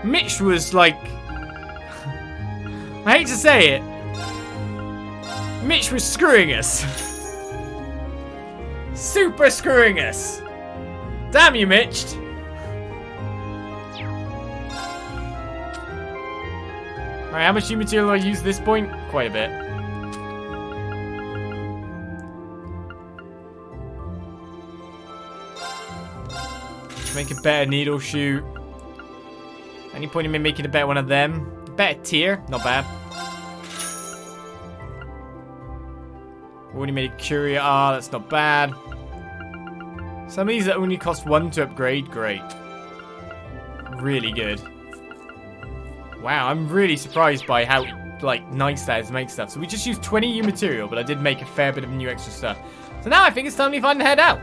Mitch was like... I hate to say it. Mitch was screwing us. Super screwing us. Damn you, Mitch. Alright, how much new material do I use at this point? Quite a bit. Make a better needle shoot. Any point in me making a better one of them? Better tier, not bad. Already made a Curia R, that's not bad. Some of these that only cost 1 to upgrade, great. Really good. Wow, I'm really surprised by how, like, nice that is to make stuff. So we just used 20 U material, but I did make a fair bit of new extra stuff. So now I think it's time to find and head out.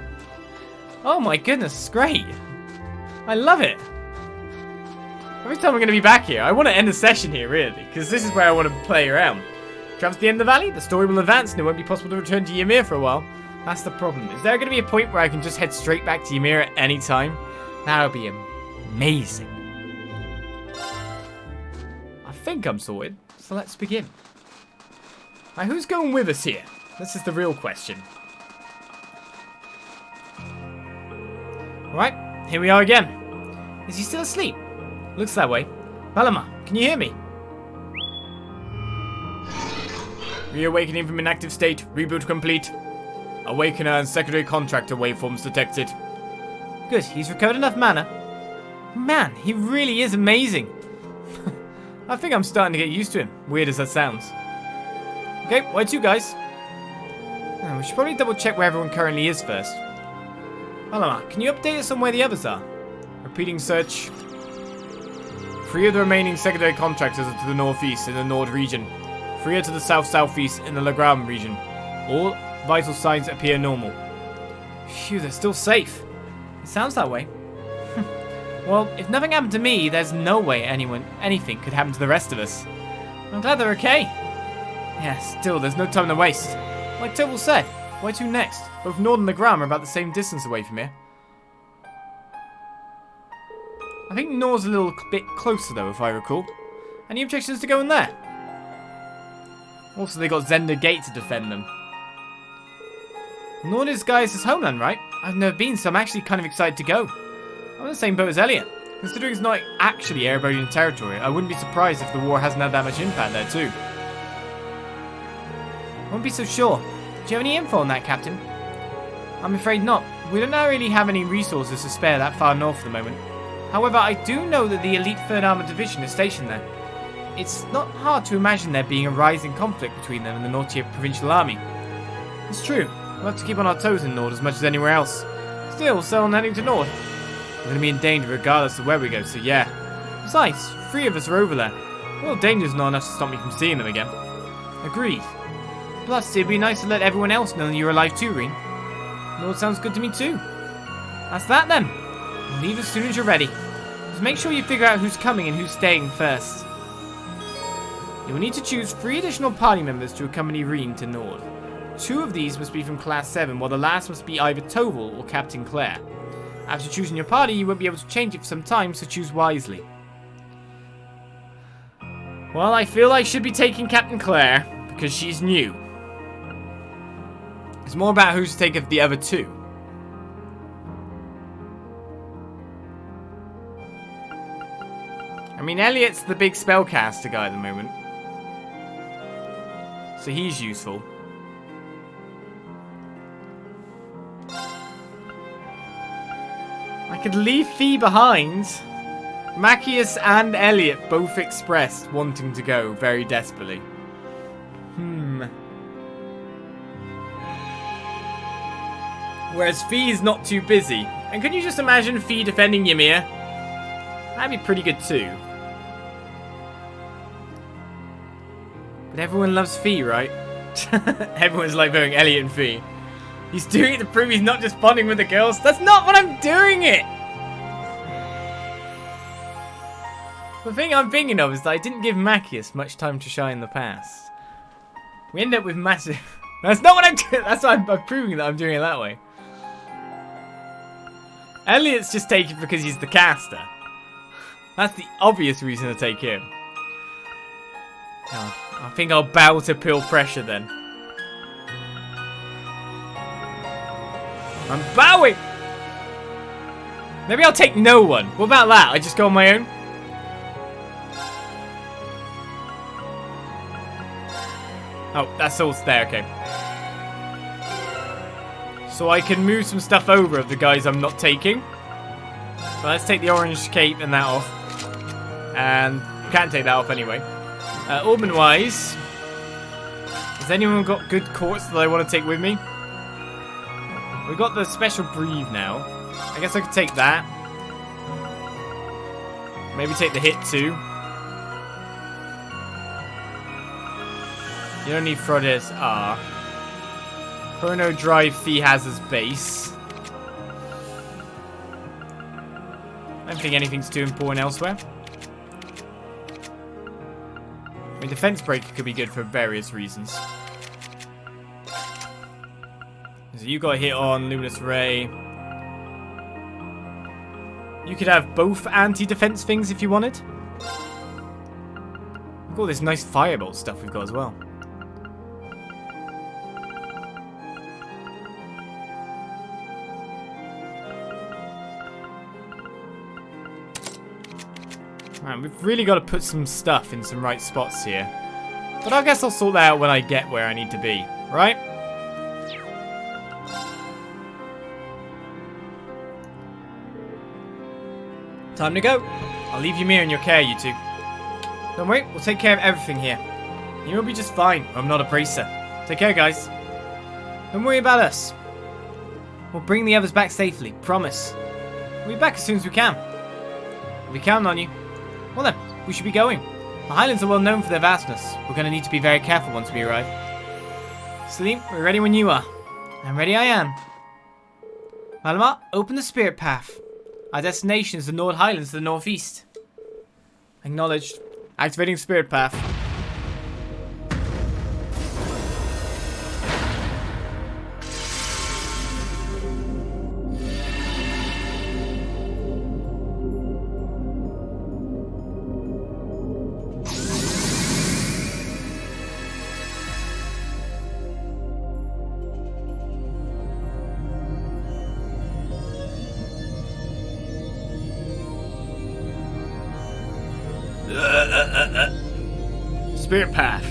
Oh my goodness, it's great. I love it. Every time I'm going to be back here, I want to end the session here, really, because this is where I want to play around. Travel to the end of the valley, the story will advance, and it won't be possible to return to Ymir for a while. That's the problem. Is there going to be a point where I can just head straight back to Ymir at any time? That would be amazing. I think I'm sorted, so let's begin. Right, who's going with us here? This is the real question. Alright, here we are again. Is he still asleep? Looks that way. Palomar, can you hear me? Reawakening from inactive state. Reboot complete. Awakener and secondary contractor waveforms detected. Good, he's recovered enough mana. Man, he really is amazing. I think I'm starting to get used to him, weird as that sounds. Okay, where to, guys? We should probably double check where everyone currently is first. Palomar, can you update us on where the others are? Repeating search. 3 of the remaining secondary contractors are to the northeast in the Nord region. 3 are to the south-southeast in the Legram region. All vital signs appear normal. Phew, they're still safe. It sounds that way. Well, if nothing happened to me, there's no way anything could happen to the rest of us. I'm glad they're okay. Yeah, still, there's no time to waste. Like Touhou said, where to next? Both Nord and Legram are about the same distance away from here. I think Nord's a little bit closer though, if I recall. Any objections to going there? Also, they got Zenda Gate to defend them. Nord is Gaius' homeland, right? I've never been, so I'm actually kind of excited to go. I'm in the same boat as Elliot. Considering it's not actually Erebonian territory, I wouldn't be surprised if the war hasn't had that much impact there too. I wouldn't be so sure. Do you have any info on that, Captain? I'm afraid not. We don't really have any resources to spare that far north at the moment. However, I do know that the elite 3rd Armored Division is stationed there. It's not hard to imagine there being a rising conflict between them and the Nortier Provincial Army. It's true. We'll have to keep on our toes in Nord as much as anywhere else. Still, so on heading to Nord. We're going to be in danger regardless of where we go, so yeah. Besides, 3 of us are over there. Well, danger's not enough to stop me from seeing them again. Agreed. Plus, it'd be nice to let everyone else know that you're alive too, Rean. Nord sounds good to me too. That's that then. Leave as soon as you're ready. Just make sure you figure out who's coming and who's staying first. You will need to choose 3 additional party members to accompany Rean to Nord. 2 of these must be from Class 7, while the last must be either Touhou or Captain Claire. After choosing your party, you won't be able to change it for some time, so choose wisely. Well, I feel I should be taking Captain Claire, because she's new. It's more about who to take of the other 2. I mean, Elliot's the big spellcaster guy at the moment. So he's useful. I could leave Fee behind. Matias and Elliot both expressed wanting to go very desperately. Whereas Fee is not too busy. And can you just imagine Fee defending Ymir? That'd be pretty good too. But everyone loves Fee, right? Everyone's like voting Elliot and Fee. He's doing it to prove he's not just bonding with the girls. That's not what I'm doing it! The thing I'm thinking of is that I didn't give Matias much time to shine in the past. We end up with massive... That's not what I'm doing. That's why I'm proving that I'm doing it that way. Elliot's just taken because he's the caster. That's the obvious reason to take him. God, I think I'll bow to peer pressure then. I'm bowing! Maybe I'll take no one. What about that? I just go on my own? Oh, that's all there, okay. So I can move some stuff over of the guys I'm not taking. So let's take the orange cape and that off. And can't take that off anyway. Orban-wise, has anyone got good courts that I want to take with me? We've got the special breathe now. I guess I could take that. Maybe take the hit too. You don't need Frodis R. Chrono Drive Fee has his base. I don't think anything's too important elsewhere. I mean, Defense Breaker could be good for various reasons. So you got a hit on Luminous Ray. You could have both anti-defense things if you wanted. Look at all this nice Firebolt stuff we've got as well. Man, we've really got to put some stuff in some right spots here. But I guess I'll sort that out when I get where I need to be, right? Time to go. I'll leave Ymir in your care, you two. Don't worry, we'll take care of everything here. You will be just fine. I'm not a bracer. Take care, guys. Don't worry about us. We'll bring the others back safely, promise. We'll be back as soon as we can. We'll be counting on you. Well then, we should be going. The Highlands are well known for their vastness. We're going to need to be very careful once we arrive. Celine, we're ready when you are. And ready I am. Valimar, open the spirit path. Our destination is the Nord Highlands to the northeast. Acknowledged. Activating spirit path. Spirit path.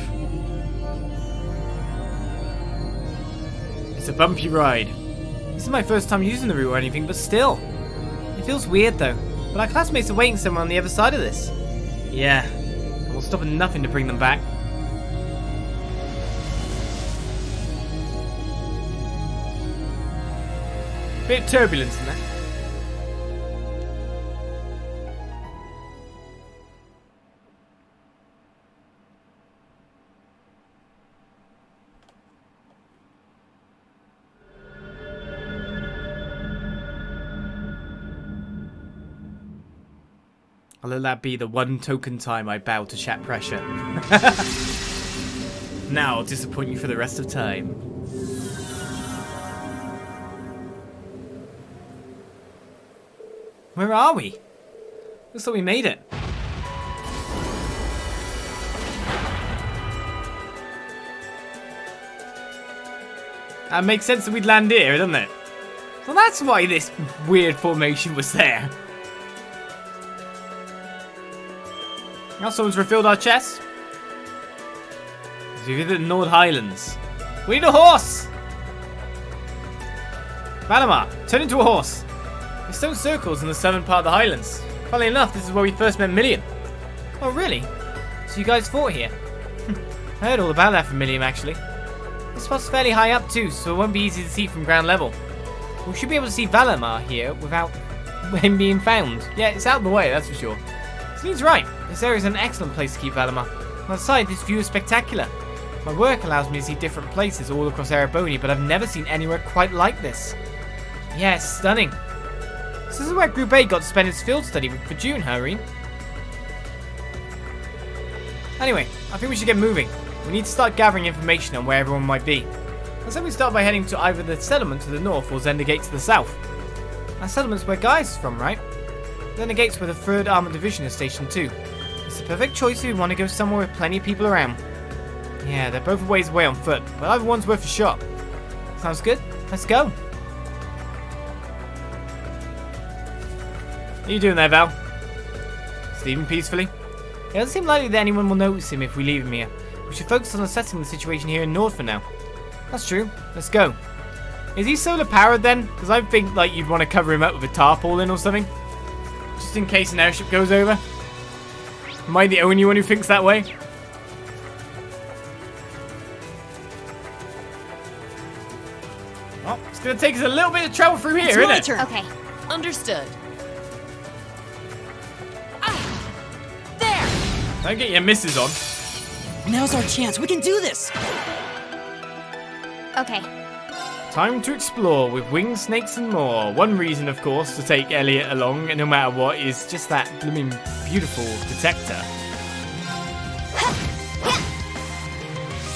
It's a bumpy ride. This is my first time using the route or anything, but still. It feels weird though. But our classmates are waiting somewhere on the other side of this. Yeah. And we'll stop at nothing to bring them back. Bit of turbulence in there. I'll let that be the one token time I bow to chat pressure. Now I'll disappoint you for the rest of time. Where are we? Looks like we made it. That makes sense that we'd land here, doesn't it? So that's why this weird formation was there. Now someone's refilled our chests. So we visit the Nord Highlands. We need a horse! Valimar, turn into a horse. There's stone circles in the southern part of the Highlands. Funnily enough, this is where we first met Million. Oh really? So you guys fought here? I heard all about that from Million actually. This spot's fairly high up too, so it won't be easy to see from ground level. We should be able to see Valimar here without him being found. Yeah, it's out of the way, that's for sure. Celine's right. This area is an excellent place to keep Valimar. Outside, this view is spectacular. My work allows me to see different places all across Erebonia, but I've never seen anywhere quite like this. Yeah, it's stunning. This is where Group A got to spend its field study for June, huh, Rean? Anyway, I think we should get moving. We need to start gathering information on where everyone might be. I said we start by heading to either the settlement to the north or Zenda Gate to the south. That settlement's where Guy's from, right? Zenda Gate's where the 3rd Armored Division is stationed too. It's the perfect choice if we want to go somewhere with plenty of people around. Yeah, they're both a ways away on foot, but either one's worth a shot. Sounds good? Let's go. What are you doing there, Val? Sleeping peacefully? It doesn't seem likely that anyone will notice him if we leave him here. We should focus on assessing the situation here in Nord for now. That's true. Let's go. Is he solar powered then? Because I think like you'd want to cover him up with a tarpaulin or something. Just in case an airship goes over. Am I the only one who thinks that way? Well, it's going to take us a little bit of travel through here, isn't it? Turn. Okay. Understood. There! Don't get your misses on. Now's our chance. We can do this. Okay. Time to explore with winged snakes and more. One reason, of course, to take Elliot along, no matter what, is just that blooming beautiful detector.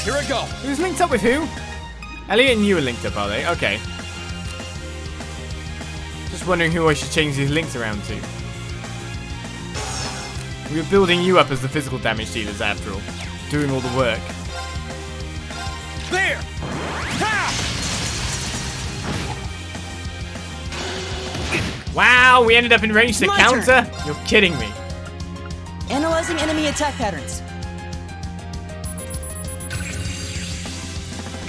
Here I go. Who's linked up with who? Elliot and you are linked up, are they? Okay. Just wondering who I should change these links around to. We were building you up as the physical damage dealers after all. Doing all the work. There! Ha! Wow, we ended up in range to My counter? turn. You're kidding me. Analyzing enemy attack patterns.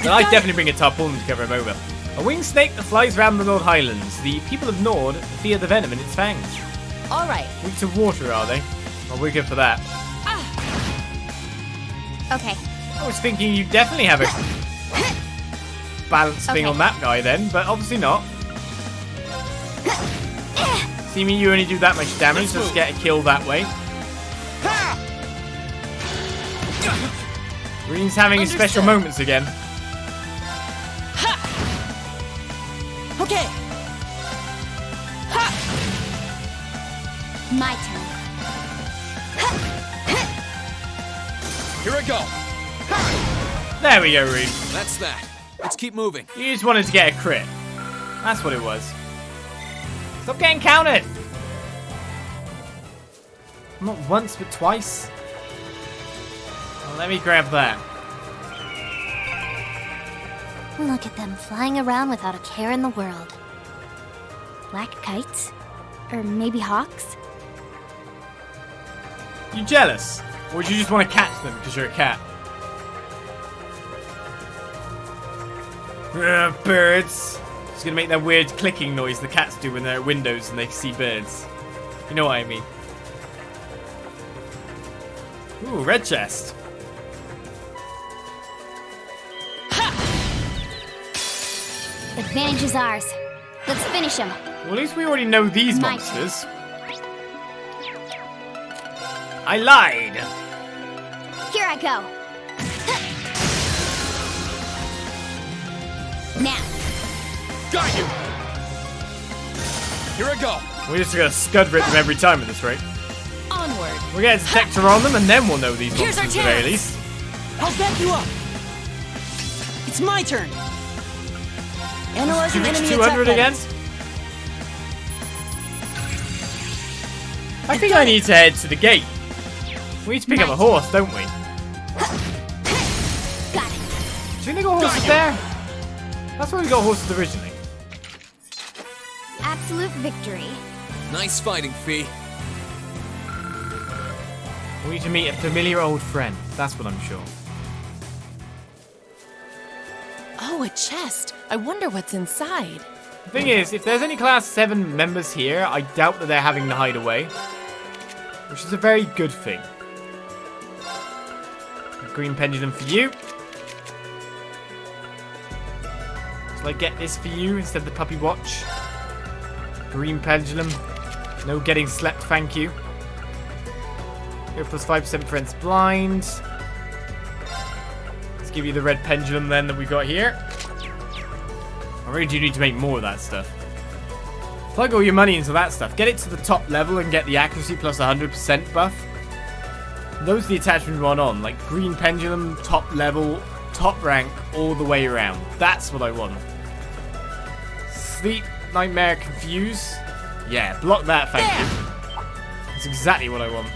Then I'd definitely bring a tarpaulin to cover him over. A winged snake that flies around the Nord Highlands. The people of Nord fear the venom in its fangs. All right. Weak to water, are they? Well, we're good for that. Okay. I was thinking you definitely have a balance thing on that guy then, but obviously not. See me, you only do that much damage, let's get a kill that way. Rean's having his special moments again. Okay. My turn. Here I go. There we go, Rean. That's that. Let's keep moving. You just wanted to get a crit. That's what it was. Stop getting counted. Not once, but twice. Well, let me grab that. Look at them flying around without a care in the world. Black kites? Or maybe hawks? You jealous? Or do you just want to catch them because you're a cat? Birds. It's gonna make that weird clicking noise the cats do when they're at windows and they see birds. You know what I mean. Ooh, red chest. Advantage is ours. Let's finish him. Well, at least we already know these My monsters. I lied. Here I go. Now. Got you. Here I go. We're just gonna scud rip them every time at this rate. Onward. We'll get a detector on them and then we'll know these Here's our monsters at the very chance. least. I'll back you up. It's my turn. Analyzing Did you reach enemy 200 attack again? patterns. I think I need to head to the gate. We need to pick up a horse, don't we? Got it. Do you think they got horses there? That's where we got horses originally. Absolute victory. Nice fighting, Fee. We need to meet a familiar old friend. That's what I'm sure. Oh, a chest. I wonder what's inside. The thing is, if there's any class 7 members here, I doubt that they're having the hideaway. Which is a very good thing. A green pendulum for you. Shall I get this for you instead of the puppy watch? Green pendulum. No getting slept, thank you. Here, plus 5% prevents blind. Let's give you the red pendulum then that we got here. I really do need to make more of that stuff. Plug all your money into that stuff. Get it to the top level and get the accuracy plus 100% buff. Those are the attachments we want on. Like green pendulum, top level, top rank, all the way around. That's what I want. Sleep, nightmare, confuse. Yeah, block that, thank you. That's exactly what I want.